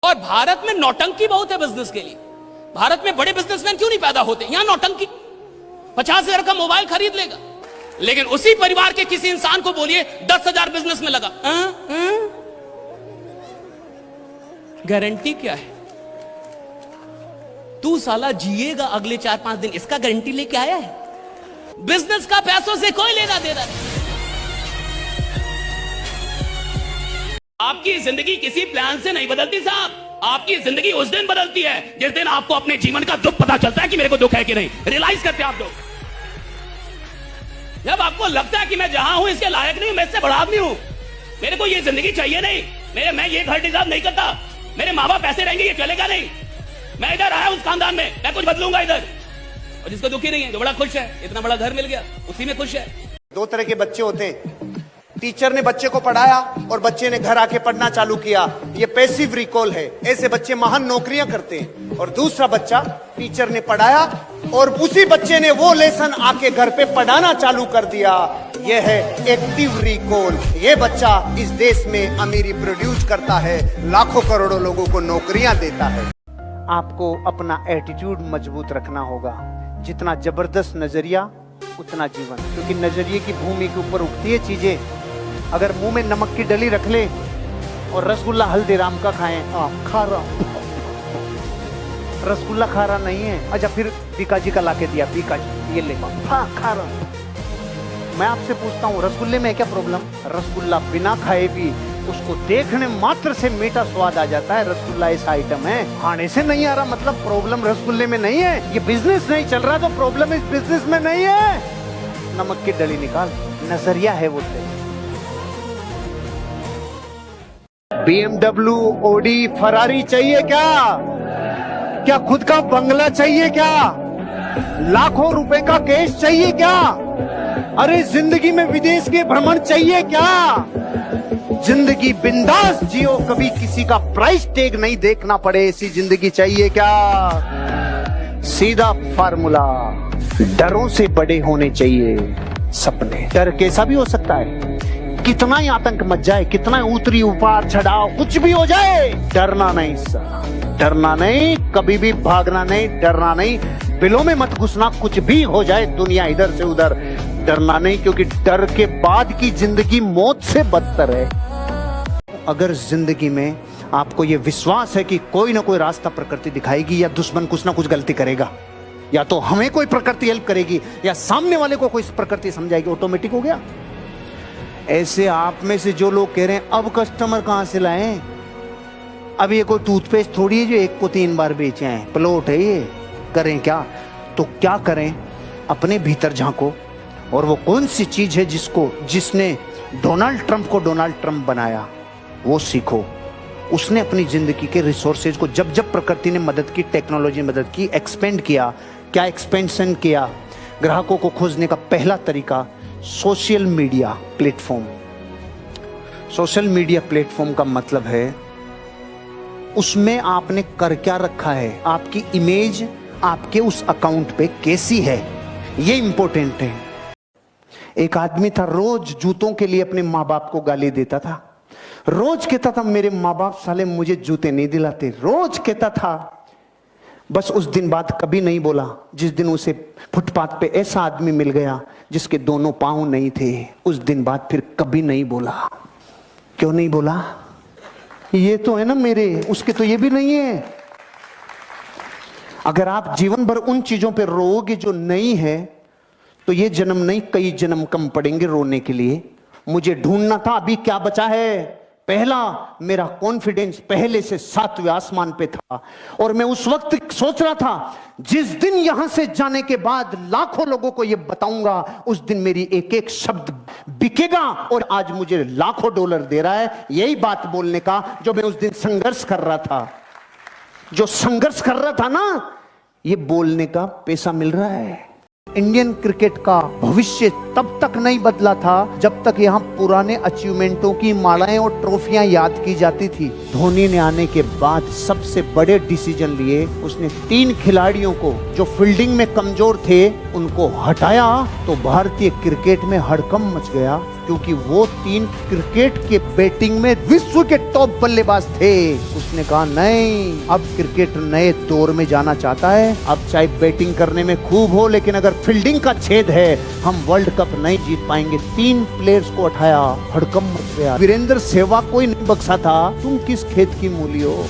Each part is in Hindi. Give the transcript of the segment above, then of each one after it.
और भारत में नौटंकी बहुत है बिजनेस के लिए। भारत में बड़े बिजनेसमैन क्यों नहीं पैदा होते? यहां नौटंकी 50,000 का मोबाइल खरीद लेगा, लेकिन उसी परिवार के किसी इंसान को बोलिए 10,000 बिजनेस में लगा, गारंटी क्या है? तू साला जिएगा अगले 4-5 दिन, इसका गारंटी लेके आया है? बिजनेस का पैसों से कोई लेना देना नहीं। आपकी जिंदगी किसी प्लान से नहीं बदलती साहब। आपकी जिंदगी उस दिन बदलती है जिस दिन आपको अपने जीवन का दुख पता चलता है कि मेरे को दुख है कि नहीं। रियलाइज करते हैं आप लोग। जब आपको लगता है कि मैं जहां हूं इसके लायक नहीं, मैं इससे बड़ा आदमी हूं, मेरे को ये जिंदगी चाहिए नहीं, मैं ये घर डिजर्व नहीं करता, मेरे माँ बाप ऐसे रहेंगे, ये चलेगा नहीं, मैं इधर आया उस खानदान में, मैं कुछ बदलूंगा इधर। और जिसको दुखी नहीं है, जो बड़ा खुश है, इतना बड़ा घर मिल गया, उसी में खुश है। दो तरह के बच्चे होते हैं, टीचर ने बच्चे को पढ़ाया और बच्चे ने घर आके पढ़ना चालू किया, ये पैसिव रिकॉल है, ऐसे बच्चे महान नौकरियां करते हैं। और दूसरा बच्चा, टीचर ने पढ़ाया और उसी बच्चे ने वो लेसन आके घर पे पढ़ाना चालू कर दिया, ये है एक्टिव रिकॉल। ये बच्चा इस देश में अमीरी प्रोड्यूस करता है, लाखों करोड़ों लोगों को नौकरियां देता है। आपको अपना एटीट्यूड मजबूत रखना होगा। जितना जबरदस्त नजरिया उतना जीवन, क्योंकि नजरिए की भूमि के ऊपर उगती है चीजें। अगर मुंह में नमक की डली रख ले और रसगुल्ला हल्दीराम का खाएं, खारा, रसगुल्ला खारा नहीं है। अच्छा फिर बीका जी का लाके दिया, बीका जी ये ले, हाँ खारा। मैं आपसे पूछता हूँ, रसगुल्ले में है क्या प्रॉब्लम? रसगुल्ला बिना खाए भी उसको देखने मात्र से मीठा स्वाद आ जाता है। रसगुल्ला ऐसा आइटम है, खाने से नहीं आ रहा मतलब प्रॉब्लम रसगुल्ले में नहीं है। ये बिजनेस नहीं चल रहा तो प्रॉब्लम इस बिजनेस में नहीं है। नमक की डली निकाल, नजरिया है वो तेरा। BMW, ओडी, फरारी चाहिए क्या? क्या खुद का बंगला चाहिए क्या? लाखों रुपए का केस चाहिए क्या? अरे जिंदगी में विदेश के भ्रमण चाहिए क्या? जिंदगी बिंदास जियो, कभी किसी का प्राइस टैग नहीं देखना पड़े, ऐसी जिंदगी चाहिए क्या? सीधा फार्मूला, डरों से बड़े होने चाहिए सपने। डर कैसा भी हो सकता है, कितना ही आतंक मच जाए, कितना ऊतरी उपार चढ़ाओ, कुछ भी हो जाए, डरना नहीं सर, डरना नहीं, कभी भी भागना नहीं, डरना नहीं, बिलों में मत घुसना, कुछ भी हो जाए दुनिया इधर से उधर, डरना नहीं, क्योंकि डर के बाद की जिंदगी मौत से बदतर है। अगर जिंदगी में आपको यह विश्वास है कि कोई ना कोई रास्ता प्रकृति दिखाएगी या दुश्मन कुछ ना कुछ गलती करेगा, या तो हमें कोई प्रकृति हेल्प करेगी या सामने वाले को कोई प्रकृति समझाएगी, ऑटोमेटिक हो गया। ऐसे आप में से जो लोग कह रहे हैं अब कस्टमर कहां से लाएं, अब ये कोई टूथपेस्ट थोड़ी है जो एक को 3 बार बेचे हैं, प्लॉट है ये, करें क्या? तो क्या करें, अपने भीतर झांको और वो कौन सी चीज है जिसने डोनाल्ड ट्रंप को डोनाल्ड ट्रंप बनाया, वो सीखो। उसने अपनी जिंदगी के रिसोर्सेज को जब जब प्रकृति ने मदद की, टेक्नोलॉजी ने मदद की, एक्सपेंड किया। क्या एक्सपेंशन किया? ग्राहकों को खोजने का पहला तरीका social media platform. Social media platform का मतलब है उसमें आपने कर क्या रखा है, आपकी इमेज आपके उस अकाउंट पे कैसी है, ये इंपॉर्टेंट है। एक आदमी था, रोज जूतों के लिए अपने माँ बाप को गाली देता था, रोज कहता था मेरे माँ बाप साले मुझे जूते नहीं दिलाते, रोज कहता था। बस उस दिन बाद कभी नहीं बोला। जिस दिन उसे फुटपाथ पे ऐसा आदमी मिल गया जिसके दोनों पांव नहीं थे, उस दिन बाद फिर कभी नहीं बोला। क्यों नहीं बोला? ये तो है ना मेरे, उसके तो ये भी नहीं है। अगर आप जीवन भर उन चीजों पे रोओगे जो नहीं है, तो ये जन्म नहीं कई जन्म कम पड़ेंगे रोने के लिए। मुझे ढूंढना था अभी क्या बचा है। पहला, मेरा कॉन्फिडेंस पहले से 7वें आसमान पे था और मैं उस वक्त सोच रहा था जिस दिन यहां से जाने के बाद लाखों लोगों को यह बताऊंगा, उस दिन मेरी एक एक शब्द बिकेगा। और आज मुझे लाखों डॉलर दे रहा है यही बात बोलने का जो मैं उस दिन संघर्ष कर रहा था। जो संघर्ष कर रहा था ना, ये बोलने का पैसा मिल रहा है। इंडियन क्रिकेट का भविष्य तब तक नहीं बदला था जब तक यहाँ पुराने अचीवमेंटों की मालाएं और ट्रॉफियां याद की जाती थी। धोनी ने आने के बाद सबसे बड़े डिसीजन लिए। उसने 3 खिलाड़ियों को जो फील्डिंग में कमजोर थे उनको हटाया, तो भारतीय क्रिकेट में हड़कंप मच गया। क्योंकि वो 3 क्रिकेट के बैटिंग में विश्व के टॉप बल्लेबाज थे। उसने कहा नहीं, अब क्रिकेट नए दौर में जाना चाहता है। अब चाहे बैटिंग करने में खूब हो, लेकिन अगर फील्डिंग का छेद है, हम वर्ल्ड कप नहीं जीत पाएंगे। 3 प्लेयर्स को उठाया, हड़कंप मच गया। वीरेंद्र सहवाग को ही नहीं बख्शा था। तुम किस खेत की मूली हो?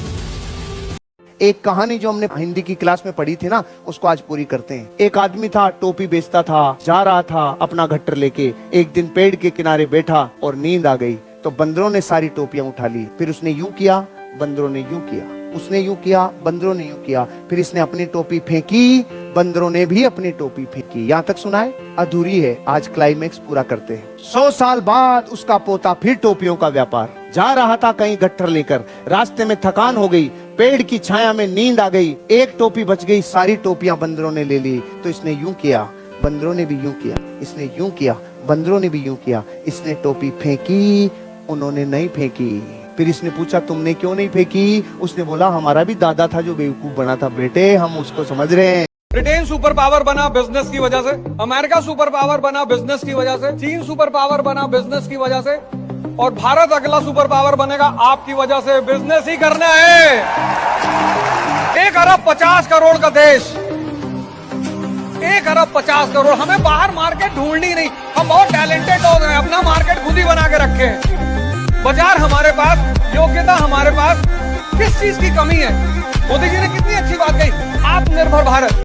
एक कहानी जो हमने हिंदी की क्लास में पढ़ी थी ना, उसको आज पूरी करते हैं। एक आदमी था, टोपी बेचता था, जा रहा था अपना गट्टर लेके। एक दिन पेड़ के किनारे बैठा और नींद आ गई, तो बंदरों ने सारी टोपियां उठा ली। फिर उसने यूं किया, बंदरों ने यूं किया, उसने यूं किया, बंदरों ने यूं किया। फिर इसने अपनी टोपी फेंकी, बंदरों ने भी अपनी टोपी फेंकी। यहाँ तक सुना है? अधूरी है, आज क्लाइमेक्स पूरा करते हैं। 100 साल बाद उसका पोता फिर टोपियों का व्यापार। जा रहा था कहीं गट्टर लेकर, रास्ते में थकान हो गई, पेड़ की छाया में नींद आ गई, एक टोपी बच गई, सारी टोपियां बंदरों ने ले ली। तो इसने यूं किया, बंदरों ने भी यूं किया, इसने यूं किया, बंदरों ने भी यूं किया। इसने टोपी फेंकी, उन्होंने नहीं फेंकी। फिर इसने पूछा तुमने क्यों नहीं फेंकी? उसने बोला हमारा भी दादा था जो बेवकूफ बना था बेटे, हम उसको समझ रहे हैं। ब्रिटेन सुपर पावर बना बिजनेस की वजह से, अमेरिका सुपर पावर बना बिजनेस की वजह से, चीन सुपर पावर बना बिजनेस की वजह से, और भारत अगला सुपर पावर बनेगा आपकी वजह से। बिजनेस ही करना है। 1 अरब 50 करोड़ का देश, 1 अरब 50 करोड़। हमें बाहर मार्केट ढूंढनी नहीं, हम बहुत टैलेंटेड लोग हैं, अपना मार्केट खुद ही बना के रखे हैं। बाजार हमारे पास, योग्यता हमारे पास, किस चीज की कमी है? मोदी जी ने कितनी अच्छी बात कही, आत्मनिर्भर भारत।